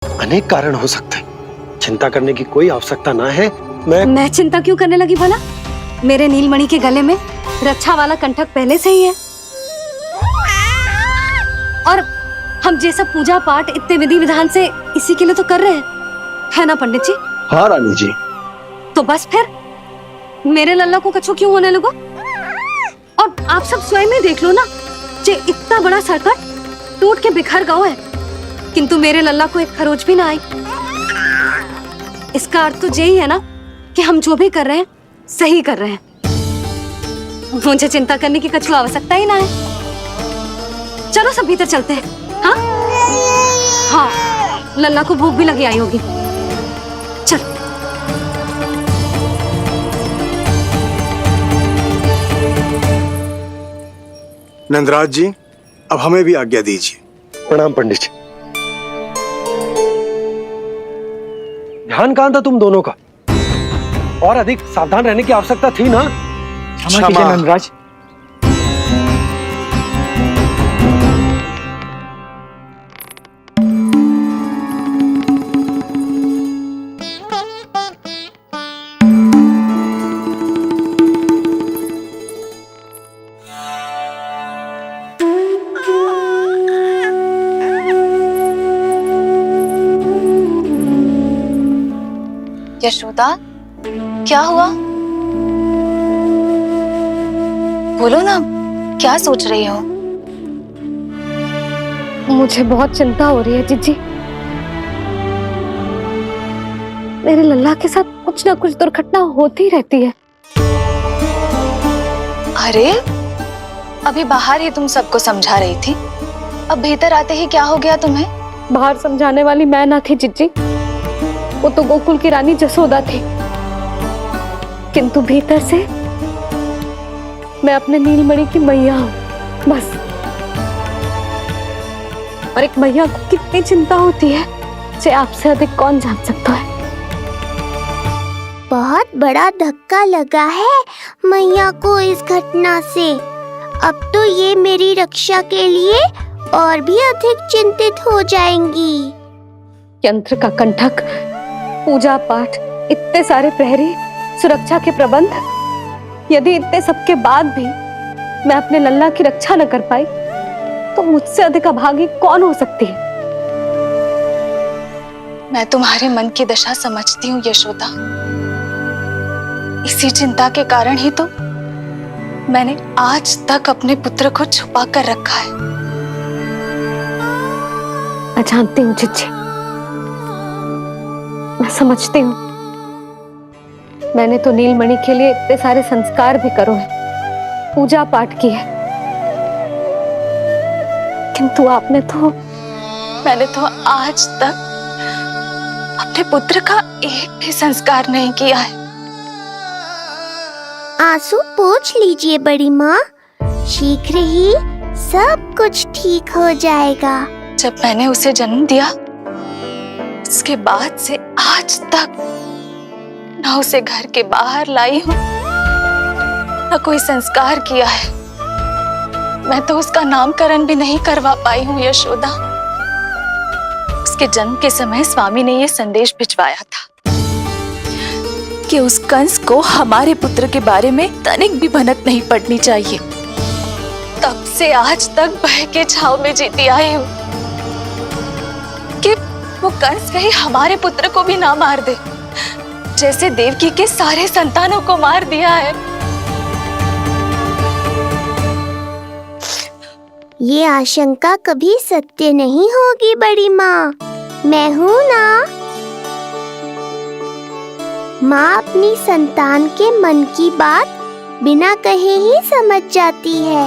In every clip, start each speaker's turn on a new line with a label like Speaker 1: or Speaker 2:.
Speaker 1: अनेक कारण हो सकते हैं, चिंता करने की कोई आवश्यकता ना है। मैं
Speaker 2: चिंता क्यों करने लगी भला? मेरे नीलमणि के गले में रक्षा वाला कंठक पहले से ही है, और हम ये सब पूजा पाठ इतने विधि विधान से इसी के लिए तो कर रहे हैं, है ना पंडित जी?
Speaker 1: हाँ रानी जी।
Speaker 2: तो बस फिर मेरे लल्ला को कछु क्यों होने लगा? और आप सब स्वयं ही देख लो ना, जे इतना बड़ा संकट टूट के बिखर गया है, किंतु मेरे लल्ला को एक खरोच भी ना आई। इसका अर्थ तो यही है ना कि हम जो भी कर रहे हैं सही कर रहे हैं। मुझे चिंता करने की कछु आवश्यकता ही ना है। चलो सब भीतर चलते हैं। हाँ हाँ, लल्ला को भूख भी लगी आई होगी। चल।
Speaker 3: नंदराज जी, अब हमें भी आज्ञा दीजिए।
Speaker 1: प्रणाम पंडित जी। ध्यान कहाँ था तुम दोनों का? और अधिक सावधान रहने की आवश्यकता थी ना।
Speaker 4: क्षमा कीजिए नंदराज।
Speaker 5: यशोदा, क्या हुआ? बोलो ना, क्या सोच रही हो?
Speaker 2: मुझे बहुत चिंता हो रही है जीजी। मेरे लल्ला के साथ कुछ ना कुछ दुर्घटना होती रहती है।
Speaker 5: अरे, अभी बाहर ही तुम सबको समझा रही थी, अब भीतर आते ही क्या हो गया तुम्हें?
Speaker 2: बाहर समझाने वाली मैं ना थी जीजी, वो तो गोकुल की रानी जसोदा थी, किंतु भीतर से मैं अपने नीलमणि की मैया हूँ, बस। और एक मैया को कितनी चिंता होती है, इसे आपसे अधिक कौन जान सकता है।
Speaker 6: बहुत बड़ा धक्का लगा है मैया को इस घटना से। अब तो ये मेरी रक्षा के लिए और भी अधिक चिंतित हो जाएंगी।
Speaker 2: यंत्र का कंठक, पूजा पाठ, इतने सारे प्रहरी, सुरक्षा के प्रबंध, यदि इतने सबके बाद भी मैं अपने लल्ला की रक्षा न कर पाई तो मुझसे अधिक अभागी कौन हो सकती है?
Speaker 5: मैं तुम्हारे मन की दशा समझती हूँ यशोदा। इसी चिंता के कारण ही तो मैंने आज तक अपने पुत्र को छुपा कर रखा है।
Speaker 2: मैं जानती हूँ जीजी, मैं समझती हूँ। मैंने तो नीलमणि के लिए इतने सारे संस्कार भी करो है, पूजा पाठ की है, किंतु मैंने तो आज तक अपने पुत्र का एक भी संस्कार नहीं किया है।
Speaker 6: आंसू पोंछ लीजिए बड़ी माँ, शीघ्र ही सब कुछ ठीक हो जाएगा।
Speaker 5: जब मैंने उसे जन्म दिया, उसके बाद से आज तक न उसे घर के बाहर लाई हूँ, न कोई संस्कार किया है। मैं तो उसका नामकरण भी नहीं करवा पाई हूँ यशोदा। उसके जन्म के समय स्वामी ने यह संदेश भिजवाया था कि उस कंस को हमारे पुत्र के बारे में तनिक भी भनक नहीं पड़नी चाहिए। तब से आज तक भय के छाव में जीती आई हूँ कि वो कंस कहीं हमारे पुत्र को भी ना मार दे, जैसे देवकी के सारे संतानों को मार दिया है।
Speaker 6: ये आशंका कभी सत्य नहीं होगी बड़ी माँ, मैं हूँ ना। माँ अपनी संतान के मन की बात बिना कहे ही समझ जाती है।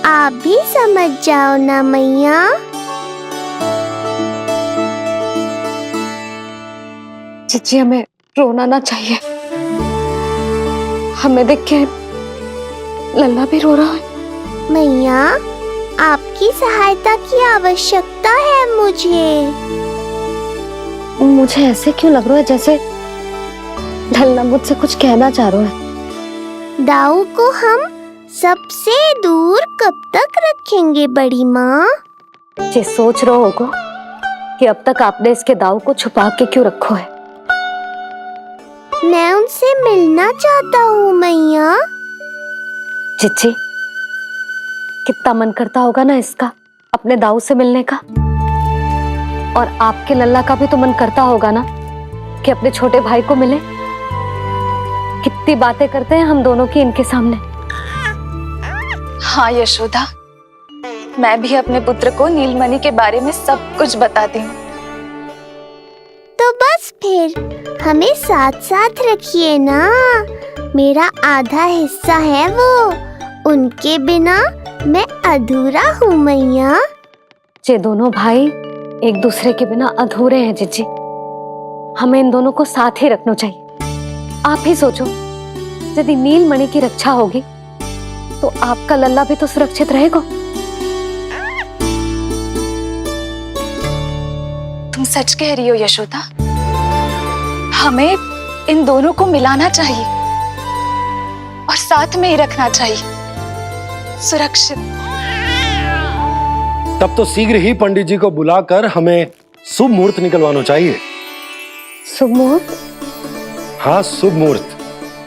Speaker 6: आप भी समझ जाओ ना मैया।
Speaker 2: जीजी, हमें रोना ना चाहिए। हमें देख के लल्ला भी रो रहा है।
Speaker 6: मैया, आपकी सहायता की आवश्यकता है
Speaker 2: मुझे ऐसे क्यों लग रहा है जैसे लल्ला मुझसे कुछ कहना चाह रहा है।
Speaker 6: दाऊ को हम सबसे दूर कब तक रखेंगे बड़ी माँ?
Speaker 2: जे सोच रहा होगा कि अब तक आपने इसके दाव को छुपा के क्यों रखो है।
Speaker 6: मैं उनसे मिलना चाहता हूँ मैया।
Speaker 2: चिच्ची, कितना मन करता होगा ना इसका अपने दाऊ से मिलने का। और आपके लल्ला का भी तो मन करता होगा ना कि अपने छोटे भाई को मिले। कितनी बातें करते हैं हम दोनों की इनके सामने।
Speaker 5: हाँ यशोदा, मैं भी अपने पुत्र को नीलमणि के बारे में सब कुछ बताती हूँ।
Speaker 6: तो बस फिर हमें साथ साथ रखिए ना। मेरा आधा हिस्सा है वो, उनके बिना मैं अधूरा हूँ मैया।
Speaker 2: ये दोनों भाई एक दूसरे के बिना अधूरे हैं जिज्जी। हमें इन दोनों को साथ ही रखना चाहिए। आप ही सोचो, यदि नीलमणि की रक्षा होगी तो आपका लल्ला भी तो सुरक्षित रहेगा।
Speaker 5: तुम सच कह रही हो यशोदा, हमें इन दोनों को मिलाना चाहिए और साथ में ही रखना चाहिए, सुरक्षित।
Speaker 1: तब तो शीघ्र ही पंडित जी को बुलाकर हमें शुभ मुहूर्त निकलवाना चाहिए।
Speaker 2: शुभ मुहूर्त?
Speaker 1: हाँ, शुभ मुहूर्त।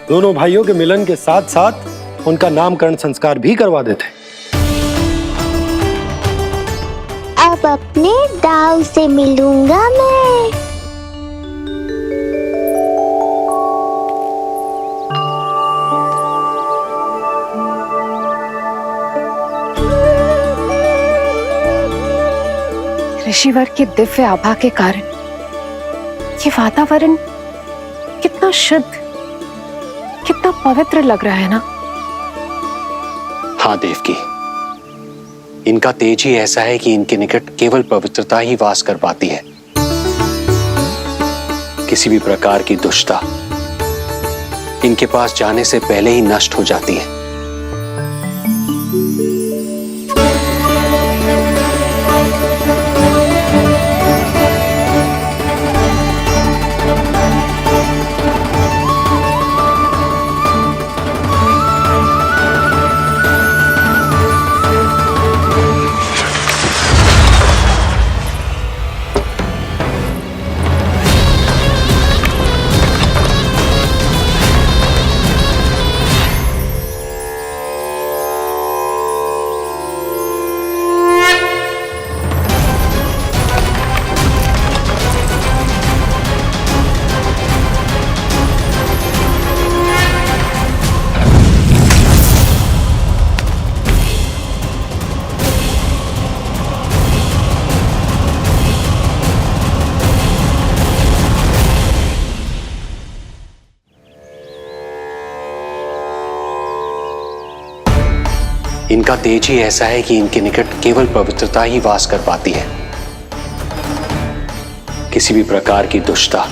Speaker 1: दोनों भाइयों के मिलन के साथ साथ उनका नामकरण संस्कार भी करवा देते।
Speaker 6: अब अपने दाऊ से मिलूंगा मैं।
Speaker 7: ऋषिवर की दिव्य आभा के कारण ये वातावरण कितना शुद्ध, कितना पवित्र लग रहा है ना।
Speaker 8: हाँ देवकी, इनका तेज ही ऐसा है कि इनके निकट केवल पवित्रता ही वास कर पाती है। किसी भी प्रकार की दुष्टता इनके पास जाने से पहले ही नष्ट हो जाती है। इनका तेज ही ऐसा है कि इनके निकट केवल पवित्रता ही वास कर पाती है। किसी भी प्रकार की दुष्टता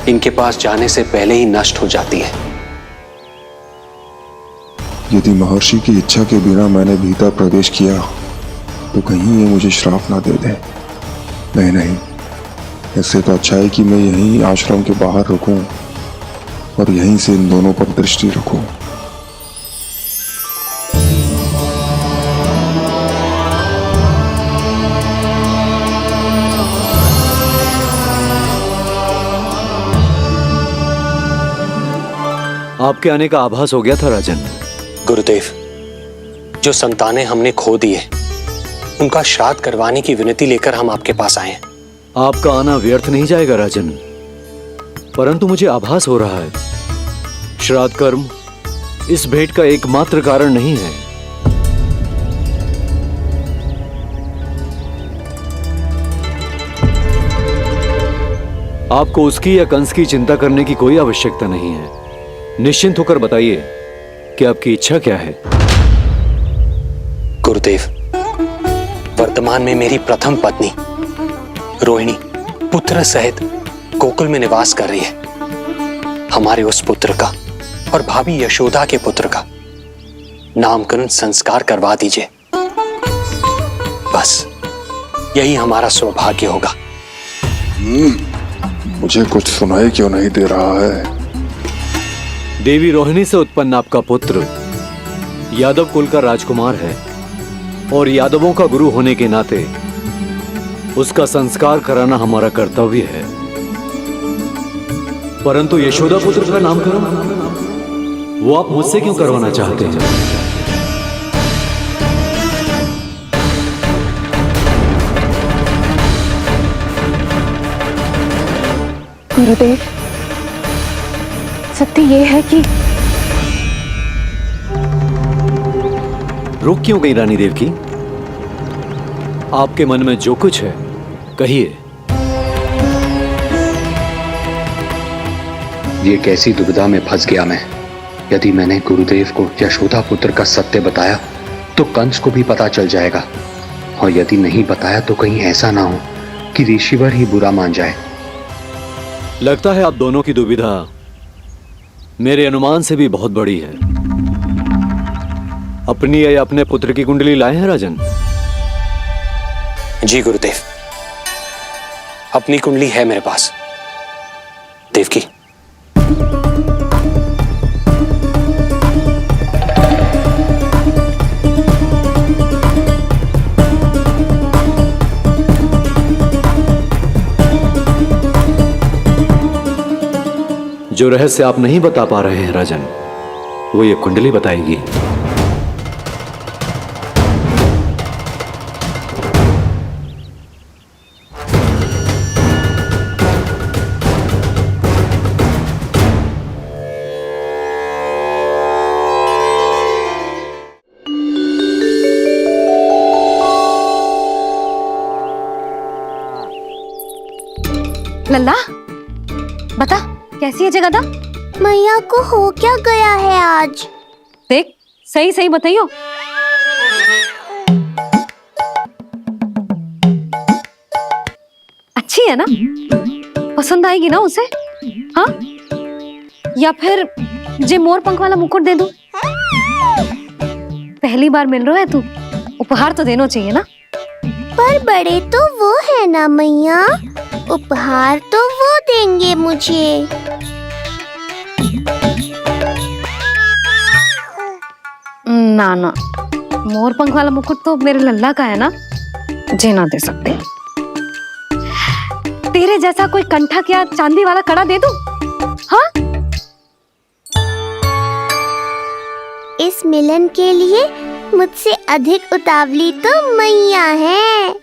Speaker 8: इनके पास जाने से पहले ही नष्ट हो जाती है।
Speaker 9: यदि महर्षि की इच्छा के बिना मैंने भीतर प्रवेश किया तो कहीं ये मुझे श्राप ना दे दे। नहीं, इससे तो अच्छा है कि मैं यहीं आश्रम के बाहर रुकूं और यहीं से इन दोनों पर दृष्टि रखूं।
Speaker 10: आपके आने का आभास हो गया था राजन।
Speaker 8: गुरुदेव, जो संतानें हमने खो दी है उनका श्राद्ध करवाने की विनती लेकर हम आपके पास आए हैं।
Speaker 10: आपका आना व्यर्थ नहीं जाएगा राजन, परंतु मुझे आभास हो रहा है श्राद्ध कर्म इस भेंट का एकमात्र कारण नहीं है। आपको उसकी या कंस की चिंता करने की कोई आवश्यकता नहीं है। निश्चिंत होकर बताइए कि आपकी इच्छा क्या है।
Speaker 8: गुरुदेव, वर्तमान में मेरी प्रथम पत्नी रोहिणी पुत्र सहित गोकुल में निवास कर रही है। हमारे उस पुत्र का और भाभी यशोदा के पुत्र का नामकरण संस्कार करवा दीजिए। बस यही हमारा सौभाग्य होगा।
Speaker 9: मुझे कुछ सुनाई क्यों नहीं दे रहा है?
Speaker 10: देवी रोहिणी से उत्पन्न आपका पुत्र यादव कुल का राजकुमार है और यादवों का गुरु होने के नाते उसका संस्कार कराना हमारा कर्तव्य है। परंतु यशोदा पुत्र का नामकरण वो आप मुझसे क्यों करवाना चाहते हैं?
Speaker 7: गुरुदेव, सत्य ये है कि
Speaker 10: रुक क्यों गई रानी देवकी? आपके मन में जो कुछ है कहिए।
Speaker 8: ये कैसी दुविधा में फंस गया मैं। यदि मैंने गुरुदेव को यशोदा पुत्र का सत्य बताया तो कंस को भी पता चल जाएगा, और यदि नहीं बताया तो कहीं ऐसा ना हो कि ऋषिवर ही बुरा मान जाए।
Speaker 10: लगता है आप दोनों की दुविधा मेरे अनुमान से भी बहुत बड़ी है। अपनी या अपने पुत्र की कुंडली लाए हैं राजन?
Speaker 8: जी गुरुदेव, अपनी कुंडली है मेरे पास। देवकी,
Speaker 10: जो रहस्य आप नहीं बता पा रहे हैं राजन, वो ये कुंडली बताएगी।
Speaker 2: लल्ला, बता कैसी है जगदा?
Speaker 6: मैया को हो क्या गया है आज?
Speaker 2: देख, सही सही बताइयो। अच्छी है ना? पसंद आएगी ना उसे? हाँ? या फिर जे मोर पंख वाला मुकुट दे दूं? पहली बार मिल रहा है तू, उपहार तो देना चाहिए ना?
Speaker 6: पर बड़े तो वो है ना मैया, उपहार तो वो देंगे मुझे।
Speaker 2: ना ना, मोर पंख वाला मुकुट तो मेरे लल्ला का है ना, जे ना दे सकते। तेरे जैसा कोई कंठक या चांदी वाला कड़ा दे दूं? हाँ?
Speaker 6: इस मिलन के लिए मुझसे अधिक उतावली तो मैया है।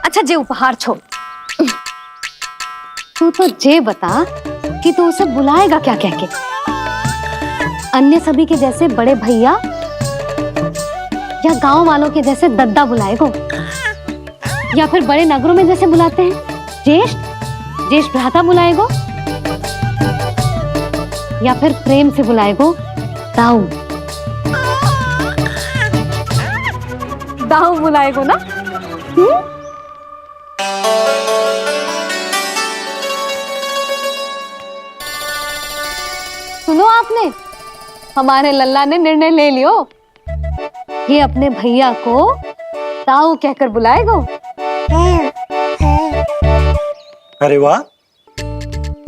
Speaker 2: अच्छा, जे उपहार छोड़, तू तो जे बता कि तू उसे बुलाएगा क्या कह के? अन्य सभी के जैसे बड़े भैया या गांव वालों के जैसे दद्दा बुलाएगो, या फिर बड़े नगरों में जैसे बुलाते हैं ज्येष्ठ भ्राता बुलाएगो, या फिर प्रेम से बुलाएगो दाऊ बुलाएगो ना? सुनो आपने, हमारे लल्ला ने निर्णय ले लियो, ये अपने भैया को ताऊ कहकर बुलाएगो।
Speaker 1: अरे वाह,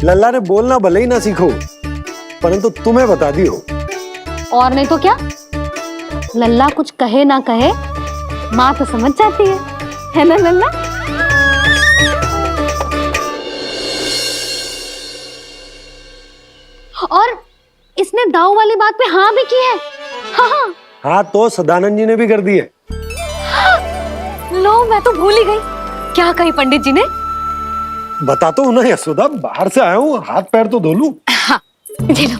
Speaker 1: लल्ला ने बोलना भले ही ना सीखो, परंतु तुम्हें बता दियो।
Speaker 2: और नहीं तो क्या, लल्ला कुछ कहे ना कहे माँ तो समझ जाती है ना लल्ला? और इसने दाऊ वाली बात पे हाँ भी की है। हाँ,
Speaker 1: हाँ तो सदानंद जी ने भी कर दी है।
Speaker 2: लो, मैं तो भूल ही गई। क्या कही पंडित जी ने?
Speaker 1: बता तो हूं ना यशोदा, बाहर से आया हूँ, हाथ पैर तो धो लूं।
Speaker 2: हाँ, ये लो।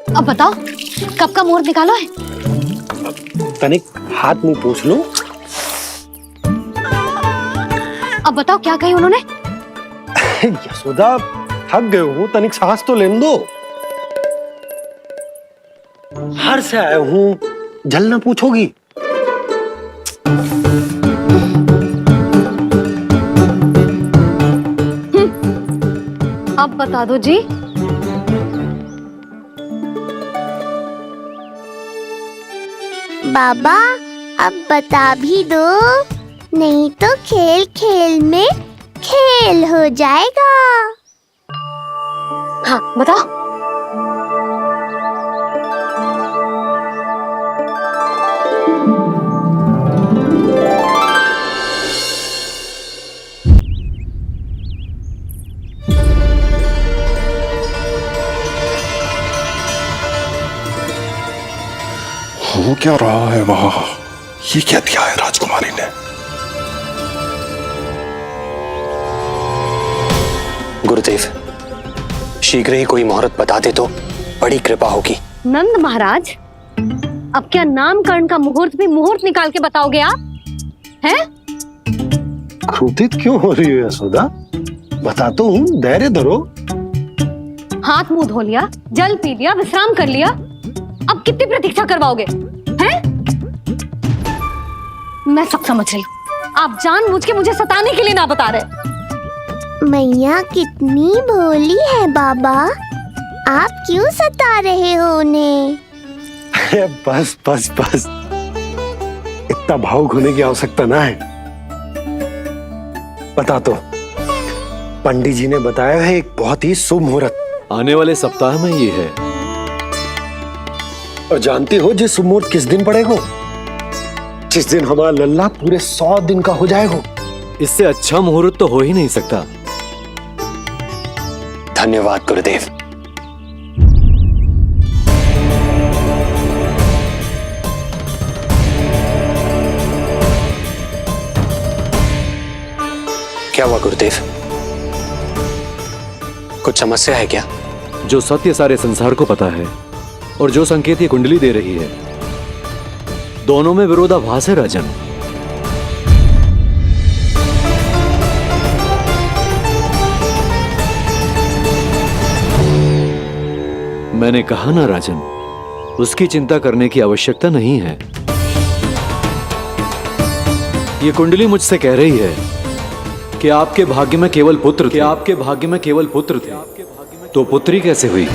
Speaker 2: अब बताओ, कब का मुहूर्त निकालो है?
Speaker 1: तनिक हाथ मुंह पोंछ लो।
Speaker 2: अब बताओ क्या कही उन्होंने?
Speaker 1: यशोदा, थक गए हूँ, तनिक सांस तो लेने दो। बाहर से आया हूँ, जल ना पूछोगी?
Speaker 2: अब बता दो जी।
Speaker 6: बाबा, अब बता भी दो, नहीं तो खेल खेल में खेल हो जाएगा।
Speaker 2: हाँ, बताओ।
Speaker 9: क्या रहा है वहां? ये क्या दिया है राजकुमारी ने?
Speaker 8: गुरुदेव, शीघ्र ही कोई मुहूर्त बता दे तो बड़ी कृपा होगी।
Speaker 2: नंद महाराज, अब क्या नामकरण का मुहूर्त भी मुहूर्त निकाल के बताओगे आप? हैं?
Speaker 1: क्रोधित क्यों हो रही हो यशोदा? बताता हूँ, धैर्य धरो।
Speaker 2: हाथ मुंह धो लिया, जल पी लिया, विश्राम कर लिया, अब कितनी प्रतीक्षा करवाओगे? हैं? मैं सब समझ रही हूँ, आप जानबूझ के मुझे सताने के लिए ना बता रहे।
Speaker 6: मैया कितनी भोली है बाबा, आप क्यों सता रहे हो उन्हें?
Speaker 1: बस बस बस, इतना भावुक होने की आवश्यकता ना है। बता तो, पंडित जी ने बताया है एक बहुत ही शुभ मुहूर्त
Speaker 10: आने वाले सप्ताह में ये है।
Speaker 1: और जानती हो जिस शुभ मुहूर्त किस दिन पड़ेगा? जिस दिन हमारा लल्ला पूरे 100 दिन का हो जाएगा।
Speaker 10: इससे अच्छा मुहूर्त तो हो ही नहीं सकता।
Speaker 8: धन्यवाद गुरुदेव। क्या हुआ गुरुदेव? कुछ समस्या है क्या?
Speaker 10: जो सत्य सारे संसार को पता है और जो संकेत ये कुंडली दे रही है, दोनों में विरोधाभास है राजन। मैंने कहा ना राजन, उसकी चिंता करने की आवश्यकता नहीं है। ये कुंडली मुझसे कह रही है कि आपके भाग्य में केवल पुत्र थे। आपके भाग्य में केवल पुत्र थे, तो पुत्री कैसे हुई?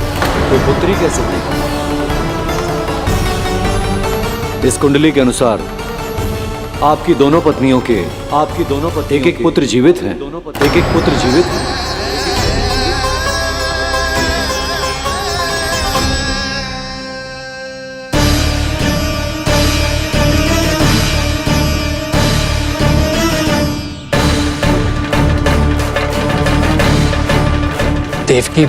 Speaker 10: इस कुंडली के अनुसार आपकी दोनों पत्नियों के एक एक पुत्र जीवित हैं।
Speaker 8: देवकी,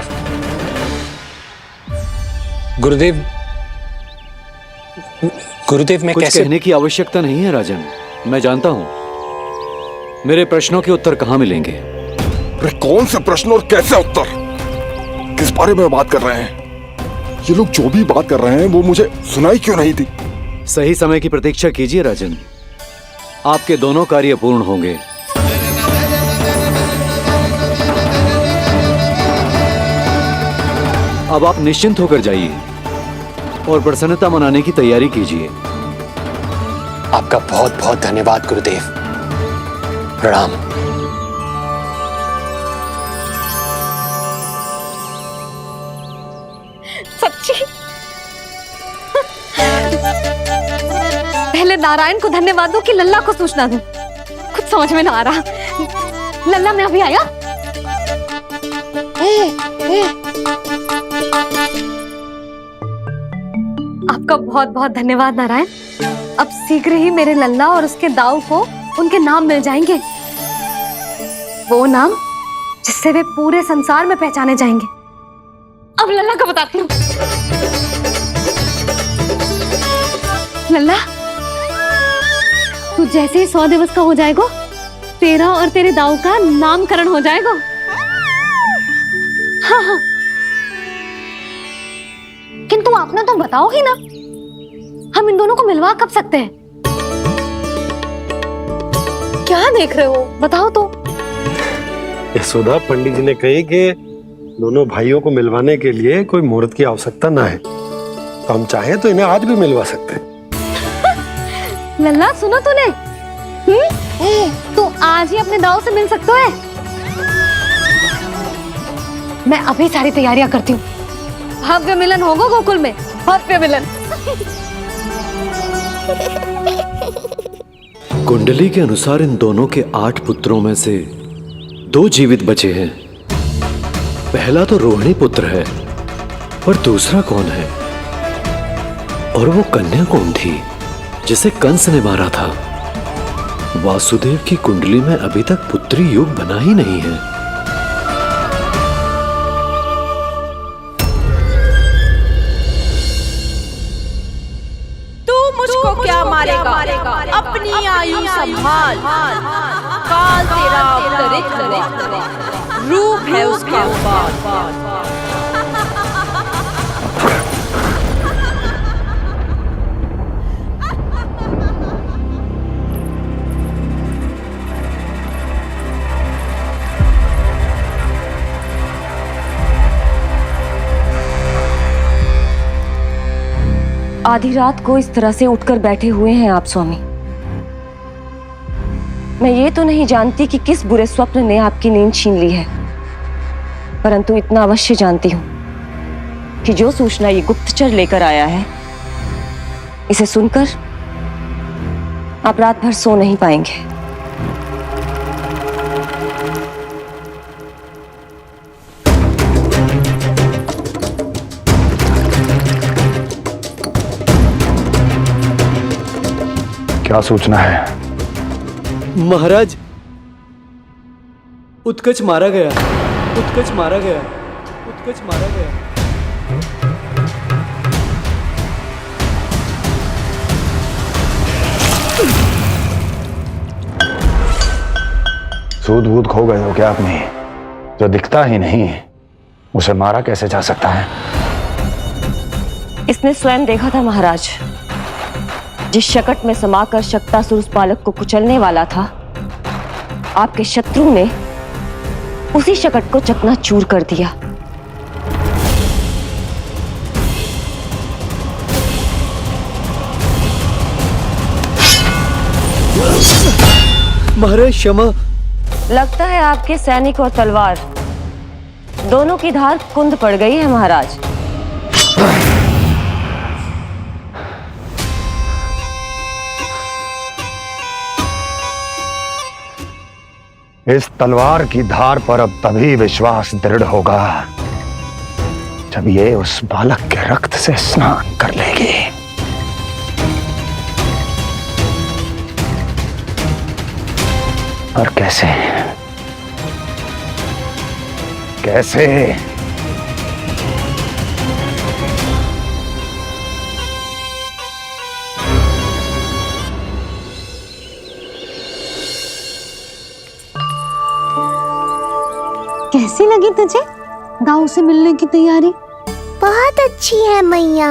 Speaker 8: गुरुदेव मैं
Speaker 10: कुछ
Speaker 8: कैसे?
Speaker 10: कहने की आवश्यकता नहीं है राजन, मैं जानता हूं मेरे प्रश्नों के उत्तर कहां मिलेंगे।
Speaker 9: अरे कौन से प्रश्न और कैसे उत्तर? किस बारे में बात कर रहे हैं? ये लोग जो भी बात कर रहे हैं वो मुझे सुनाई क्यों नहीं दी?
Speaker 10: सही समय की प्रतीक्षा कीजिए राजन, आपके दोनों कार्य पूर्ण होंगे। अब आप निश्चिंत होकर जाइए और प्रसन्नता मनाने की तैयारी कीजिए।
Speaker 8: आपका बहुत बहुत धन्यवाद गुरुदेव। प्रणाम।
Speaker 2: सच्ची? पहले नारायण को धन्यवाद दूं कि लल्ला को सूचना दूं? कुछ समझ में ना आ रहा। लल्ला मैं अभी आया। आपका बहुत बहुत धन्यवाद नारायण। अब शीघ्र ही मेरे लल्ला और उसके दाऊ को उनके नाम मिल जाएंगे, वो नाम जिससे वे पूरे संसार में पहचाने जाएंगे। अब लल्ला को बताती हूँ। लल्ला, तू जैसे ही 100 दिवस का हो जाएगा, तेरा और तेरे दाऊ का नामकरण हो जाएगा। हाँ हाँ, किंतु आपने तो बताओ ही ना, हम इन दोनों को मिलवा कब सकते हैं? क्या देख रहे हो, बताओ तो।
Speaker 1: यशोदा, पंडित जी ने कही कि दोनों भाइयों को मिलवाने के लिए कोई मुहूर्त की आवश्यकता ना है, तो हम चाहें तो इन्हें आज भी मिलवा सकते हैं।
Speaker 2: लल्ला सुनो तूने, तू आज ही अपने दाऊ से मिल सकते है। मैं अभी सारी तैयारियां करती हूँ। भव्य मिलन होगा गोकुल में, भव्य मिलन।
Speaker 10: कुंडली के अनुसार इन दोनों के 8 पुत्रों में से 2 जीवित बचे हैं। पहला तो रोहिणी पुत्र है, पर दूसरा कौन है? और वो कन्या कौन थी जिसे कंस ने मारा था? वासुदेव की कुंडली में अभी तक पुत्री योग बना ही नहीं है।
Speaker 5: तू मुझको
Speaker 11: मुझको क्या मारेगा? अपनी आयु संभाल, काल तेरा अवतरित हुआ, रूप है उसका बाल।
Speaker 2: आधी रात को इस तरह से उठकर बैठे हुए हैं आप स्वामी। मैं ये तो नहीं जानती कि किस बुरे स्वप्न ने आपकी नींद छीन ली है, परंतु इतना अवश्य जानती हूं कि जो सूचना ये गुप्तचर लेकर आया है, इसे सुनकर आप रात भर सो नहीं पाएंगे।
Speaker 3: क्या सूचना है?
Speaker 10: महाराज, उत्कच मारा गया, उत्कच मारा गया, उत्कच मारा गया।
Speaker 3: सूद वूद खो गए हो क्या अपनी? जो दिखता ही नहीं उसे मारा कैसे जा सकता है?
Speaker 2: इसने स्वयं देखा था महाराज। जिस शकट में समाकर शक्तासुर उस बालक को कुचलने वाला था, आपके शत्रु ने उसी शकट को चकनाचूर कर दिया।
Speaker 10: महाराज क्षमा।
Speaker 2: लगता है आपके सैनिक और तलवार दोनों की धार कुंद पड़ गई है महाराज।
Speaker 3: इस तलवार की धार पर अब तभी विश्वास दृढ़ होगा जब ये उस बालक के रक्त से स्नान कर लेगी। और कैसे कैसे?
Speaker 6: कैसी लगी तुझे दाऊ से मिलने की तैयारी? बहुत अच्छी है मैया,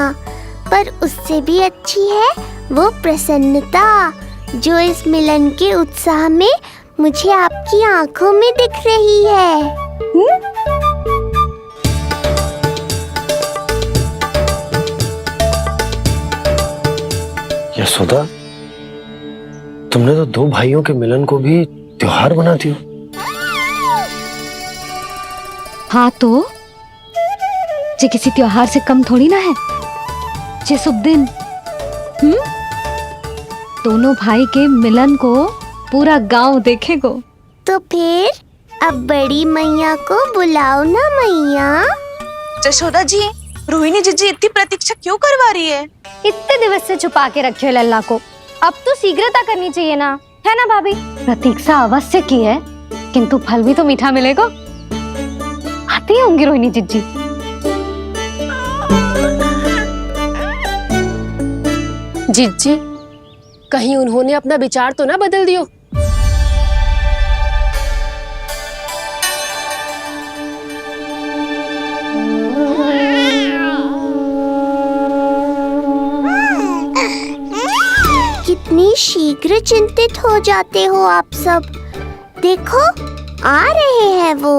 Speaker 6: पर उससे भी अच्छी है वो प्रसन्नता जो इस मिलन के उत्साह में मुझे आपकी आंखों में दिख रही है।
Speaker 1: यशोदा, तुमने तो दो भाइयों के मिलन को भी त्योहार बना दिया।
Speaker 2: हाँ तो ये किसी त्योहार से कम थोड़ी ना है। ये शुभ दिन दोनों भाई के मिलन को पूरा गांव देखेगो।
Speaker 6: तो फिर अब बड़ी मैया को बुलाओ ना मैया।
Speaker 5: यशोदा जी, रोहिणी जीजी इतनी प्रतीक्षा क्यों करवा रही है?
Speaker 2: इतने दिवस से छुपा के रखे हो लल्ला को, अब तो शीघ्रता करनी चाहिए ना, है ना भाभी? प्रतीक्षा अवश्य की है, किंतु फल भी तो मीठा मिलेगा। आती होंगी रोहिणी जीजी।
Speaker 7: जीजी, कहीं उन्होंने अपना विचार तो ना बदल दियो?
Speaker 6: कितनी शीघ्र चिंतित हो जाते हो आप सब। देखो आ रहे हैं वो।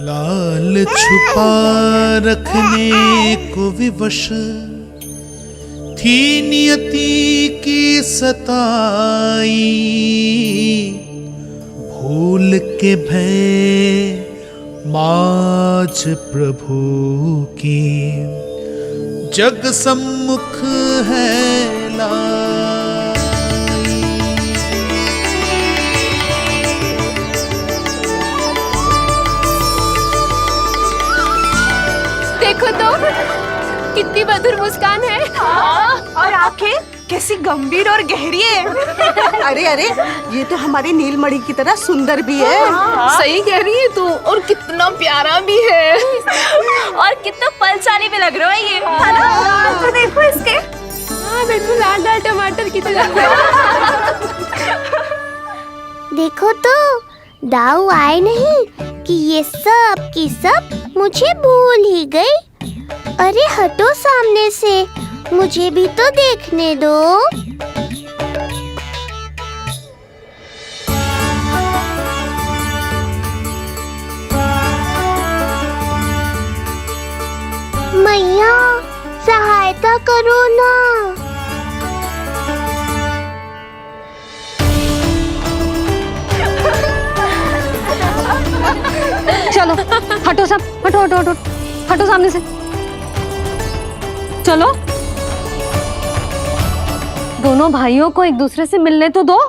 Speaker 12: लाल छुपा रखने को विवश थी नियति की सताई, भूल के भय माज प्रभु की जग सम्मुख है लाई।
Speaker 7: देखो तो कितनी मधुर मुस्कान है।
Speaker 5: और आंखें
Speaker 11: कैसी गंभीर और गहरी है। अरे अरे, ये तो हमारी नीलमणि की तरह सुंदर भी है।
Speaker 7: सही कह रही है तू, और कितना प्यारा भी है,
Speaker 5: और कितना बलशाली भी लग रहा है ये, है ना? तो देखो इसके,
Speaker 7: हाँ बिल्कुल लाल लाल टमाटर की तरह।
Speaker 6: देखो तो दाऊ आए नहीं कि ये सब की सब मुझे भूल ही गई। अरे हटो सामने से, मुझे भी तो देखने दो। मैया सहायता करो ना।
Speaker 2: चलो हटो सब, हटो हटो हटो, हटो सामने से। चलो दोनों भाइयों को एक दूसरे से मिलने तो दो।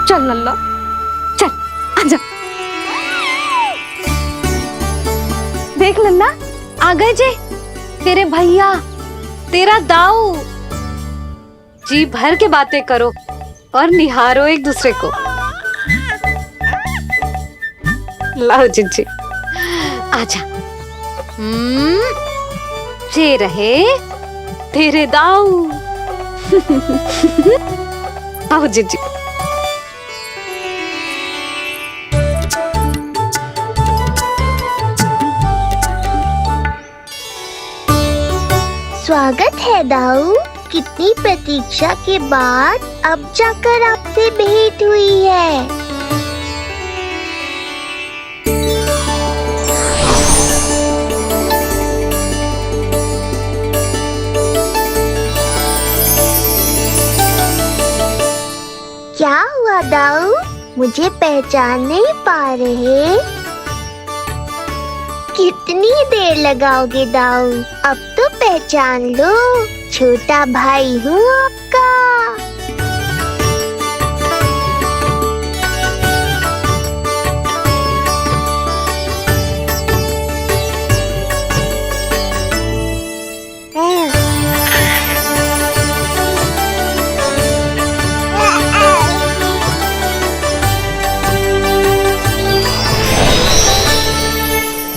Speaker 2: चल लल्ला, चल आजा। देख लल्ला, आ गए जे तेरे भैया, तेरा दाऊ। जी भर के बातें करो और निहारो एक दूसरे को। लाओ जिज्जी, आजा। ये रहे तेरे दाऊ। आओ जिज्जी।
Speaker 6: स्वागत है दाऊ। कितनी प्रतीक्षा के बाद अब जाकर आपसे भेंट हुई है। क्या हुआ दाऊ, मुझे पहचान नहीं पा रहे? कितनी देर लगाओगे दाऊ? अब तो पहचान लो, छोटा भाई हूँ आपका।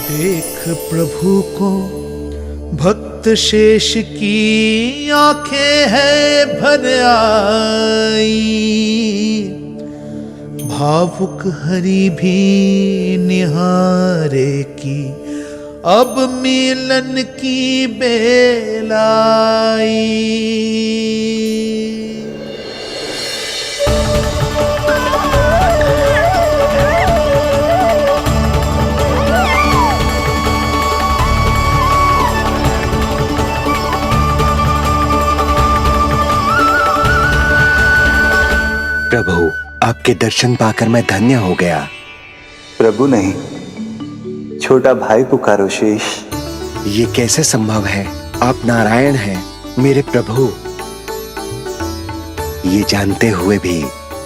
Speaker 12: देख प्रभु को भक्त शेष की आंखें है भर आई, भावुक हरि भी निहारे की अब मिलन की बेल आई।
Speaker 3: प्रभु, आपके दर्शन पाकर मैं धन्य हो गया।
Speaker 13: प्रभु नहीं, छोटा भाई पुकारो शेष।
Speaker 3: ये कैसे संभव है? आप नारायण हैं, मेरे प्रभु। ये जानते हुए भी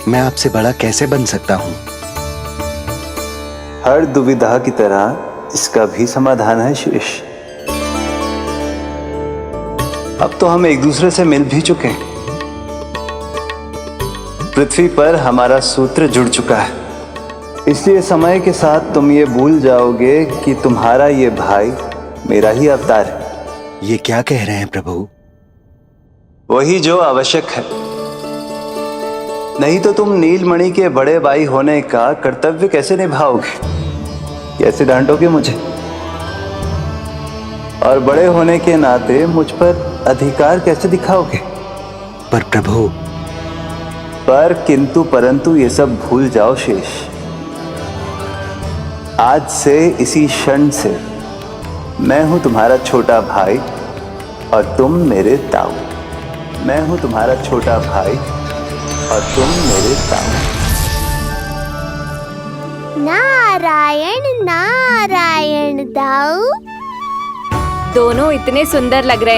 Speaker 3: मैं आपसे बड़ा कैसे बन सकता हूँ?
Speaker 13: हर दुविधा की तरह इसका भी समाधान है शेष। अब तो हम एक दूसरे से मिल भी चुके हैं। पृथ्वी पर हमारा सूत्र जुड़ चुका है, इसलिए समय के साथ तुम ये भूल जाओगे कि तुम्हारा ये भाई मेरा ही अवतार है।
Speaker 3: ये क्या कह रहे हैं प्रभु?
Speaker 13: वही जो आवश्यक है, नहीं तो तुम नीलमणि के बड़े भाई होने का कर्तव्य कैसे निभाओगे? कैसे डांटोगे मुझे? और बड़े होने के नाते मुझ पर अधिकार कैसे दिखाओगे?
Speaker 3: पर प्रभु,
Speaker 13: पर किंतु परंतु ये सब भूल जाओ शेष। आज से इसी क्षण से मैं हूं तुम्हारा छोटा भाई और तुम मेरे ताऊ। मैं हूं तुम्हारा छोटा भाई और तुम मेरे ताऊ।
Speaker 6: नारायण नारायण दाऊ।
Speaker 7: दोनों इतने सुंदर लग रहे